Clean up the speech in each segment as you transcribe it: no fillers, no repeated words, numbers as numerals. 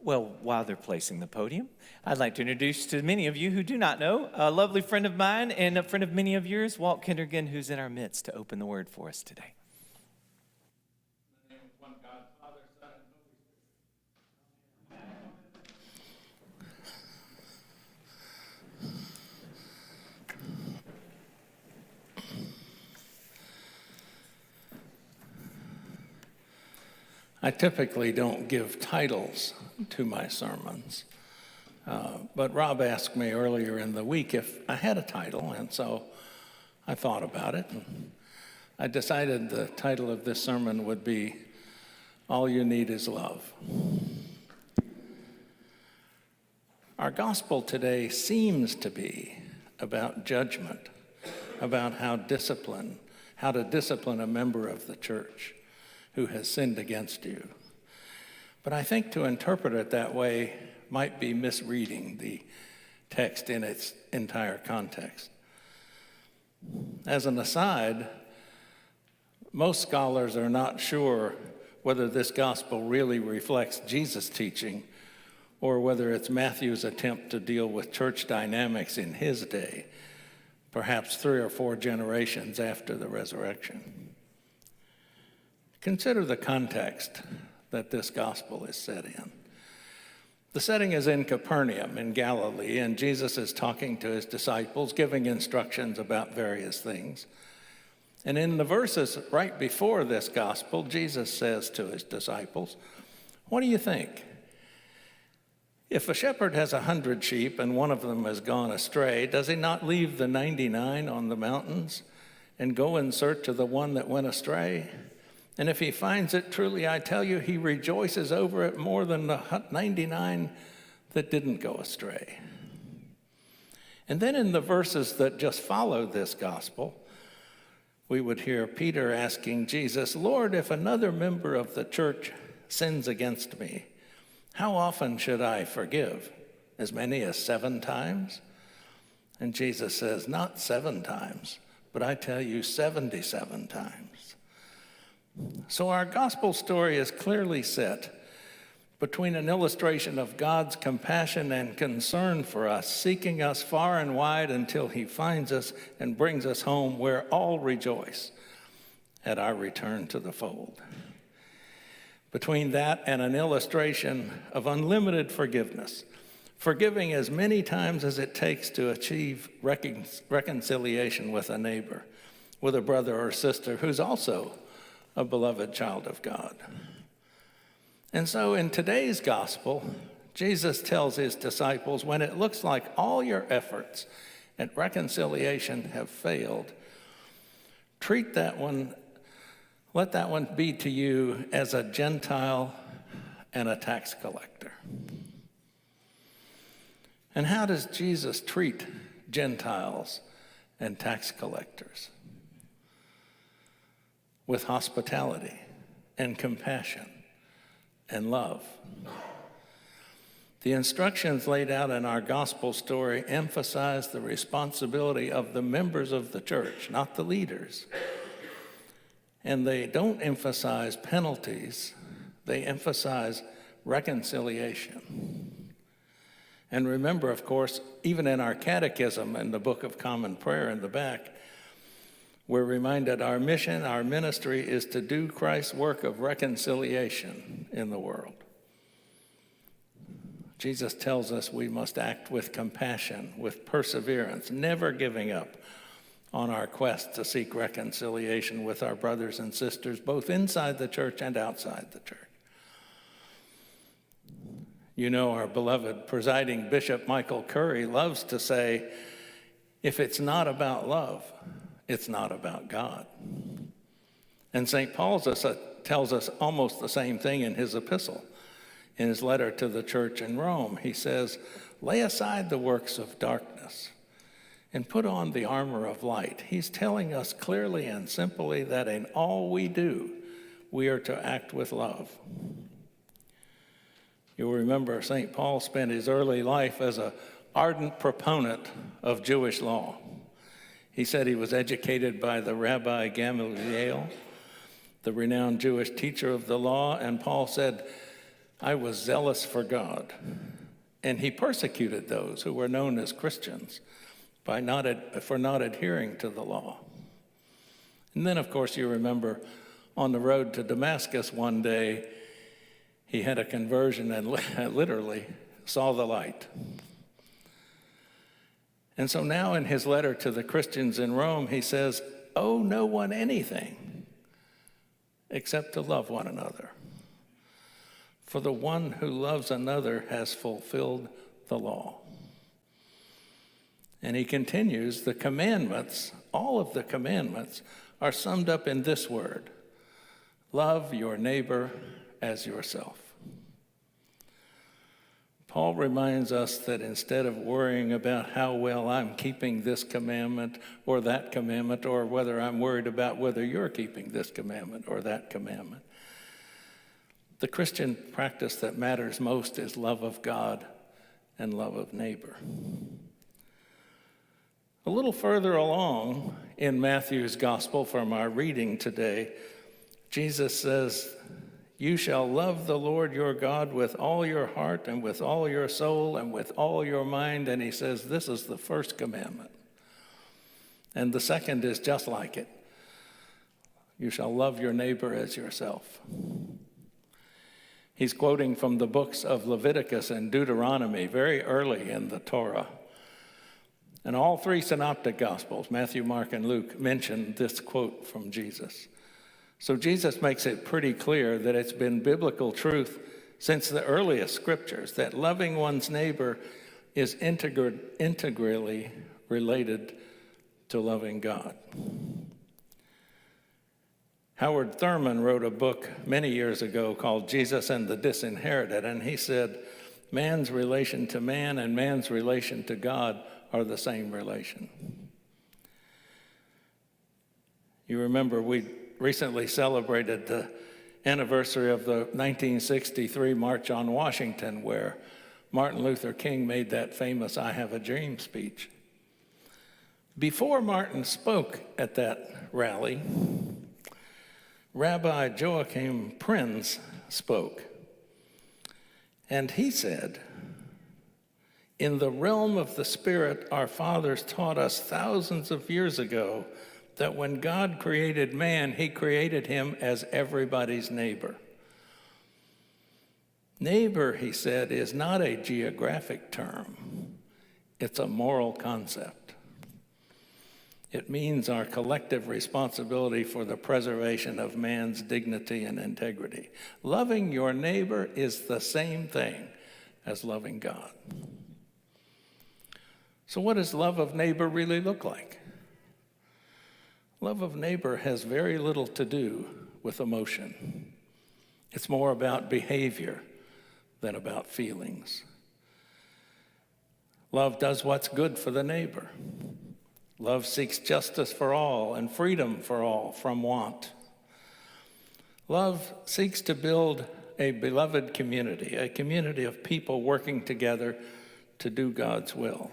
Well, while they're placing the podium, I'd like to introduce to many of you who do not know a lovely friend of mine and a friend of many of yours, Walt Kindergan, who's in our midst to open the word for us today. In the name of one God, Father, Son, and I typically don't give titles to my sermons, but Rob asked me earlier in the week if I had a title, and so I thought about it, and I decided the title of this sermon would be, All You Need Is Love. Our gospel today seems to be about judgment, about how to discipline a member of the church who has sinned against you. But I think to interpret it that way might be misreading the text in its entire context. As an aside, most scholars are not sure whether this gospel really reflects Jesus' teaching or whether it's Matthew's attempt to deal with church dynamics in his day, perhaps 3 or 4 generations after the resurrection. Consider the context that this gospel is set in. The setting is in Capernaum in Galilee, and Jesus is talking to his disciples, giving instructions about various things. And in the verses right before this gospel, Jesus says to his disciples, "What do you think? If a shepherd has 100 sheep and one of them has gone astray, does he not leave the 99 on the mountains and go in search of the one that went astray? And if he finds it, truly I tell you, he rejoices over it more than the 99 that didn't go astray." And then in the verses that just follow this gospel, we would hear Peter asking Jesus, "Lord, if another member of the church sins against me, how often should I forgive? As many as 7 times?" And Jesus says, "Not 7 times, but I tell you 77 times. So our gospel story is clearly set between an illustration of God's compassion and concern for us, seeking us far and wide until he finds us and brings us home where all rejoice at our return to the fold. Between that and an illustration of unlimited forgiveness, forgiving as many times as it takes to achieve reconciliation with a neighbor, with a brother or sister who's also a beloved child of God. And so in today's gospel, Jesus tells his disciples, when it looks like all your efforts at reconciliation have failed, let that one be to you as a Gentile and a tax collector. And how does Jesus treat Gentiles and tax collectors? With hospitality and compassion and love. The instructions laid out in our gospel story emphasize the responsibility of the members of the church, not the leaders. And they don't emphasize penalties, they emphasize reconciliation. And remember, of course, even in our catechism in the Book of Common Prayer in the back, we're reminded our mission, our ministry is to do Christ's work of reconciliation in the world. Jesus tells us we must act with compassion, with perseverance, never giving up on our quest to seek reconciliation with our brothers and sisters, both inside the church and outside the church. You know, our beloved presiding Bishop Michael Curry loves to say, if it's not about love, it's not about God. And St. Paul tells us almost the same thing in his epistle. In his letter to the church in Rome, he says, lay aside the works of darkness and put on the armor of light. He's telling us clearly and simply that in all we do, we are to act with love. You'll remember St. Paul spent his early life as an ardent proponent of Jewish law. He said he was educated by the Rabbi Gamaliel, the renowned Jewish teacher of the law, and Paul said, I was zealous for God, and he persecuted those who were known as Christians for not adhering to the law. And then, of course, you remember on the road to Damascus one day, he had a conversion and literally saw the light. And so now in his letter to the Christians in Rome, he says, owe no one anything except to love one another. For the one who loves another has fulfilled the law. And he continues, the commandments, all of the commandments, are summed up in this word: love your neighbor as yourself. Paul reminds us that instead of worrying about how well I'm keeping this commandment, or whether I'm worried about whether you're keeping this commandment or that commandment, the Christian practice that matters most is love of God and love of neighbor. A little further along in Matthew's gospel from our reading today, Jesus says, you shall love the Lord your God with all your heart and with all your soul and with all your mind. And he says, this is the first commandment. And the second is just like it. You shall love your neighbor as yourself. He's quoting from the books of Leviticus and Deuteronomy, very early in the Torah. And all three synoptic gospels, Matthew, Mark, and Luke, mention this quote from Jesus. So Jesus makes it pretty clear that it's been biblical truth since the earliest scriptures that loving one's neighbor is integrally related to loving God. Howard Thurman wrote a book many years ago called Jesus and the Disinherited, and he said, man's relation to man and man's relation to God are the same relation. You remember we recently celebrated the anniversary of the 1963 March on Washington, where Martin Luther King made that famous I Have a Dream speech. Before Martin spoke at that rally, Rabbi Joachim Prinz spoke. And he said, in the realm of the Spirit, our fathers taught us thousands of years ago that when God created man, he created him as everybody's neighbor. Neighbor, he said, is not a geographic term. It's a moral concept. It means our collective responsibility for the preservation of man's dignity and integrity. Loving your neighbor is the same thing as loving God. So what does love of neighbor really look like? Love of neighbor has very little to do with emotion. It's more about behavior than about feelings. Love does what's good for the neighbor. Love seeks justice for all and freedom for all from want. Love seeks to build a beloved community, a community of people working together to do God's will.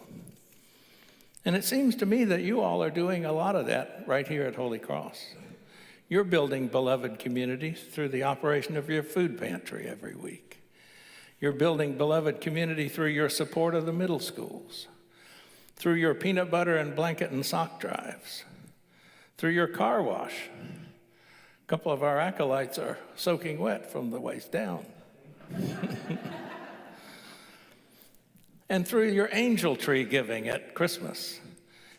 And it seems to me that you all are doing a lot of that right here at Holy Cross. You're building beloved communities through the operation of your food pantry every week. You're building beloved community through your support of the middle schools, through your peanut butter and blanket and sock drives, through your car wash. A couple of our acolytes are soaking wet from the waist down. And through your angel tree giving at Christmas,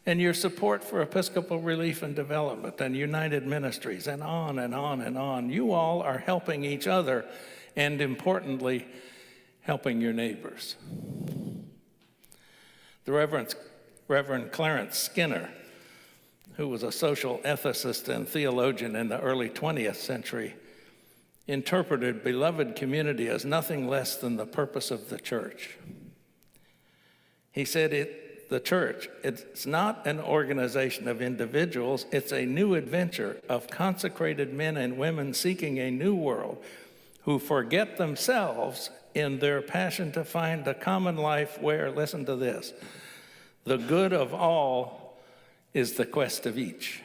and your support for Episcopal Relief and Development and United Ministries, and on and on and on. You all are helping each other, and importantly, helping your neighbors. The Reverend Clarence Skinner, who was a social ethicist and theologian in the early 20th century, interpreted beloved community as nothing less than the purpose of the church. He said the church, it's not an organization of individuals, it's a new adventure of consecrated men and women seeking a new world who forget themselves in their passion to find a common life where, listen to this, the good of all is the quest of each.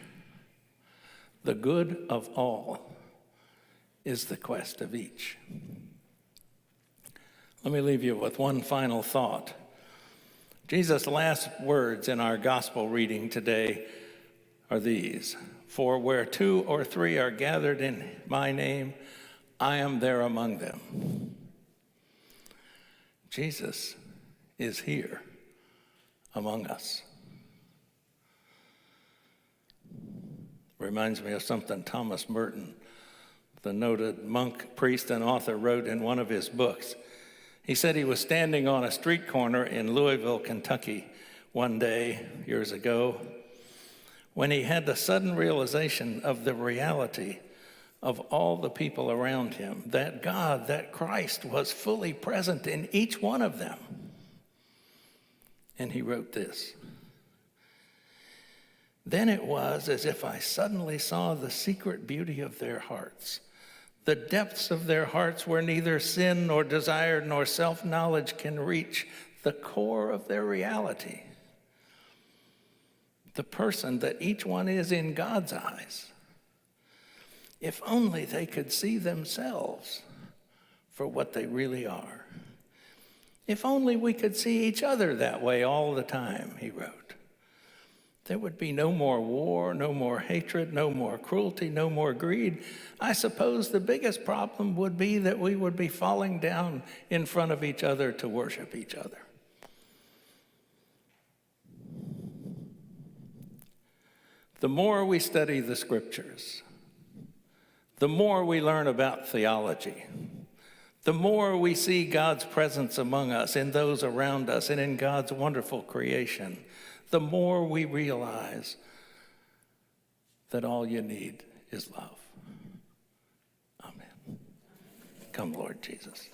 The good of all is the quest of each. Let me leave you with one final thought. Jesus' last words in our gospel reading today are these: "For where 2 or 3 are gathered in my name, I am there among them." Jesus is here among us. Reminds me of something Thomas Merton, the noted monk, priest, and author, wrote in one of his books. He said he was standing on a street corner in Louisville, Kentucky, one day, years ago, when he had the sudden realization of the reality of all the people around him, that God, that Christ, was fully present in each one of them. And he wrote this: "Then it was as if I suddenly saw the secret beauty of their hearts, the depths of their hearts where neither sin nor desire nor self-knowledge can reach, the core of their reality, the person that each one is in God's eyes. If only they could see themselves for what they really are. If only we could see each other that way all the time," he wrote. "There would be no more war, no more hatred, no more cruelty, no more greed. I suppose the biggest problem would be that we would be falling down in front of each other to worship each other." The more we study the scriptures, the more we learn about theology, the more we see God's presence among us, in those around us, and in God's wonderful creation, the more we realize that all you need is love. Amen. Come, Lord Jesus.